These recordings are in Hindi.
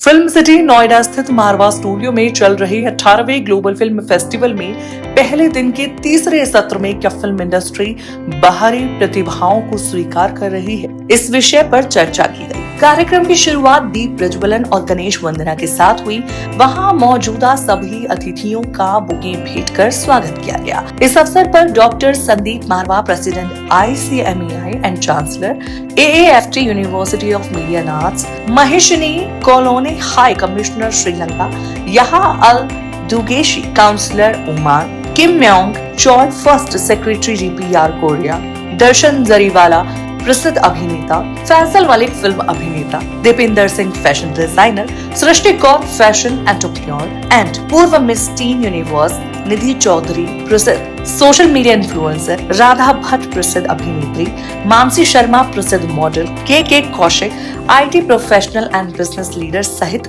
फिल्म सिटी नोएडा स्थित मारवा स्टूडियो में चल रही 18वें ग्लोबल फिल्म फेस्टिवल में पहले दिन के तीसरे सत्र में क्या फिल्म इंडस्ट्री बाहरी प्रतिभाओं को स्वीकार कर रही है, इस विषय पर चर्चा की गई। कार्यक्रम की शुरुआत दीप प्रज्वलन और गणेश वंदना के साथ हुई। वहां मौजूदा सभी अतिथियों का बुके भेंट कर स्वागत किया गया। इस अवसर पर doctor Sandeep Marwah, president ICMEI and chancellor AAFT university of media and arts, महेशनी कॉलोनी हाई कमिश्नर श्रीलंका, यहाँ अल दुगेशी counsellor Oman, Kim Myong Chol first secretary GPR Korea, Darshan Jariwala प्रसिद्ध अभिनेता, फैसल मलिक फिल्म अभिनेता, Dipinder Singh fashion designer, Srishti Kaur fashion entrepreneur and पूर्व miss teen universe, Nidhi Chaudhary प्रसिद्ध social media influencer, Radha Bhatt प्रसिद्ध अभिनेत्री, मानसी शर्मा प्रसिद्ध मॉडल, के Kaushik IT professional and business leader सहित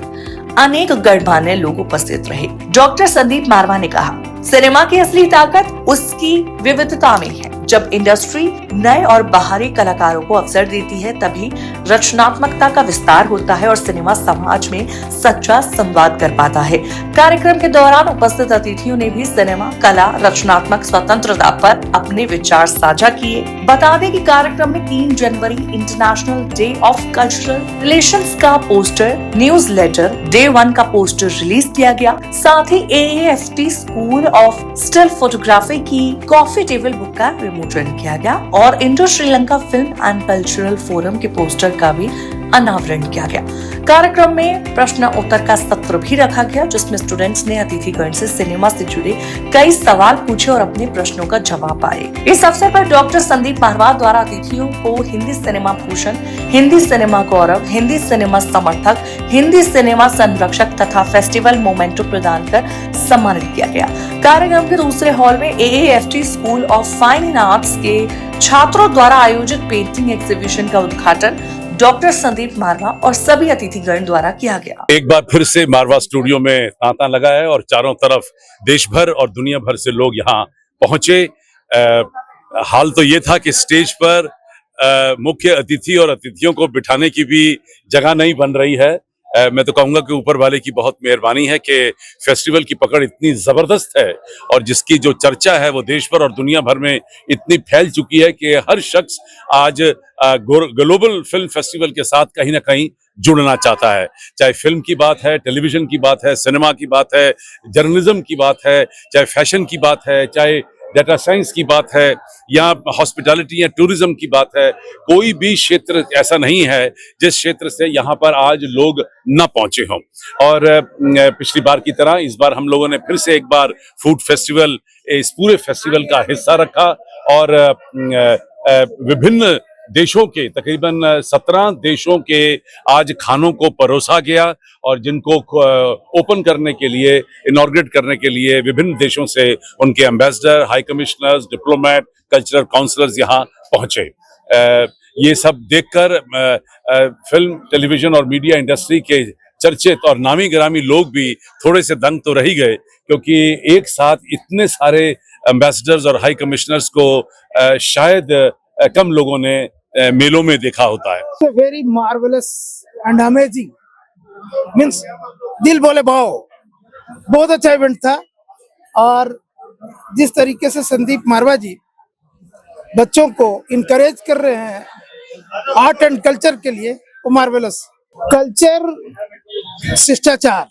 अनेक गणमान्य लोग उपस्थित रहे। डॉक्टर संदीप मारवा ने कहा, सिनेमा की असली ताकत उसकी विविधता में है। जब इंडस्ट्री नए और बाहरी कलाकारों को अवसर देती है, तभी रचनात्मकता का विस्तार होता है और सिनेमा समाज में सच्चा संवाद कर पाता है। कार्यक्रम के दौरान उपस्थित अतिथियों ने भी सिनेमा, कला, रचनात्मक स्वतंत्रता पर अपने विचार साझा किए। बता दें कि कार्यक्रम में 3 जनवरी international day of cultural relations का पोस्टर, न्यूज लेटर डे 1 का पोस्टर रिलीज किया गया। साथ ही AAFT school of still photography की कॉफी टेबल बुक का विमोचन किया गया और Indo Sri Lanka film and cultural forum के पोस्टर का भी अनावरण किया गया। कार्यक्रम में प्रश्न उत्तर का सत्र भी रखा गया, जिसमें स्टूडेंट्स ने अतिथिगण से सिनेमा से जुड़े कई सवाल पूछे और अपने प्रश्नों का जवाब पाए। इस अवसर पर डॉक्टर संदीप मारवा द्वारा अतिथियों को हिंदी सिनेमा भूषण, हिंदी सिनेमा गौरव, हिंदी सिनेमा समर्थक, हिंदी सिनेमा संरक्षक तथा फेस्टिवल मोमेंटो प्रदान कर सम्मानित किया गया। कार्यक्रम के दूसरे हॉल में AAFT school of fine arts के छात्रों द्वारा आयोजित पेंटिंग एग्जीबिशन का उद्घाटन डॉक्टर संदीप मारवा और सभी अतिथिगण द्वारा किया गया। एक बार फिर से मारवा स्टूडियो में तांता लगा है और चारों तरफ देश भर और दुनिया भर से लोग यहाँ पहुंचे। हाल तो ये था कि स्टेज पर मुख्य अतिथि और अतिथियों को बिठाने की भी जगह नहीं बन रही है। मैं तो कहूंगा कि ऊपर वाले की बहुत मेहरबानी है कि फेस्टिवल की पकड़ इतनी जबरदस्त है और जिसकी जो चर्चा है वो देश भर और दुनिया भर में इतनी फैल चुकी है कि हर शख्स आज ग्लोबल फिल्म फेस्टिवल के साथ कहीं ना कहीं जुड़ना चाहता है। चाहे फिल्म की बात है, टेलीविजन की बात है, सिनेमा की बात है, जर्नलिज्म की बात है, चाहे फैशन की बात है, चाहे डाटा साइंस की बात है या हॉस्पिटैलिटी या टूरिज्म की बात है, कोई भी क्षेत्र ऐसा नहीं है जिस क्षेत्र से यहाँ पर आज लोग न पहुंचे हों। और पिछली बार की तरह इस बार हम लोगों ने फिर से एक बार फूड फेस्टिवल इस पूरे फेस्टिवल का हिस्सा रखा और विभिन्न देशों के तकरीबन 17 देशों के आज खानों को परोसा गया और जिनको ओपन करने के लिए, इनॉर्गेट करने के लिए विभिन्न देशों से उनके ambassador, high commissioners, diplomat, cultural counsellors यहाँ पहुंचे। ये सब देखकर फिल्म, टेलीविजन और मीडिया इंडस्ट्री के चर्चित और नामी गिरामी लोग भी थोड़े से दंग तो रह ही गए, क्योंकि एक साथ इतने सारे एम्बेसडर्स और हाई कमिश्नर्स को शायद कम लोगों ने मेलों में देखा होता है। Very marvellous and amazing, means दिल बोले भाव, बहुत अच्छा इवेंट था। और जिस तरीके से संदीप मारवा जी बच्चों को इनकरेज कर रहे हैं आर्ट एंड कल्चर के लिए, वो मार्वेलस। कल्चर शिष्टाचार,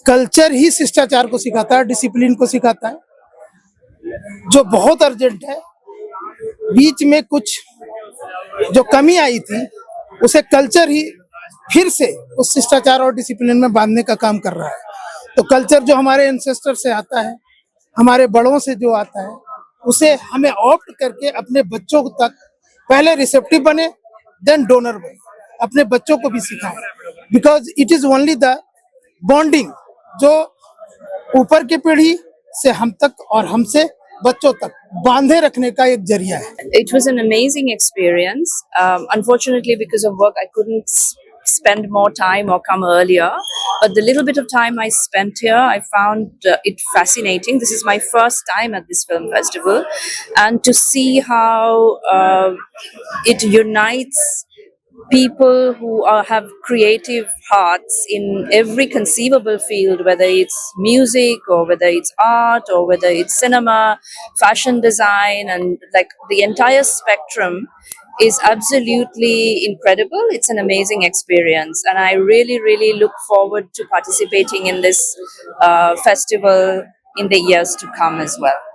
कल्चर ही शिष्टाचार को सिखाता है, डिसिप्लिन को सिखाता है, जो बहुत अर्जेंट है। बीच में कुछ जो कमी आई थी उसे कल्चर ही फिर से उस शिष्टाचार और डिसिप्लिन में बांधने का काम कर रहा है। तो कल्चर जो हमारे एंसेस्टर से आता है, हमारे बड़ों से जो आता है, उसे हमें ऑप्ट करके अपने बच्चों तक पहले रिसेप्टिव बने, देन डोनर बने, अपने बच्चों को भी सिखाएं। Because it is only the bonding जो ऊपर की पीढ़ी से हम तक और हमसे बच्चों तक बांधे रखने का एक जरिया है। It was an amazing experience. Unfortunately, because of work, I couldn't spend more time or come earlier. But the little bit of time I spent here, I found it fascinating. This is my first time at this film festival, and to see how it unites people who have creative hearts in every conceivable field, whether it's music or whether it's art or whether it's cinema, fashion design, and like the entire spectrum is absolutely incredible. It's an amazing experience, and I really, really look forward to participating in this festival in the years to come as well.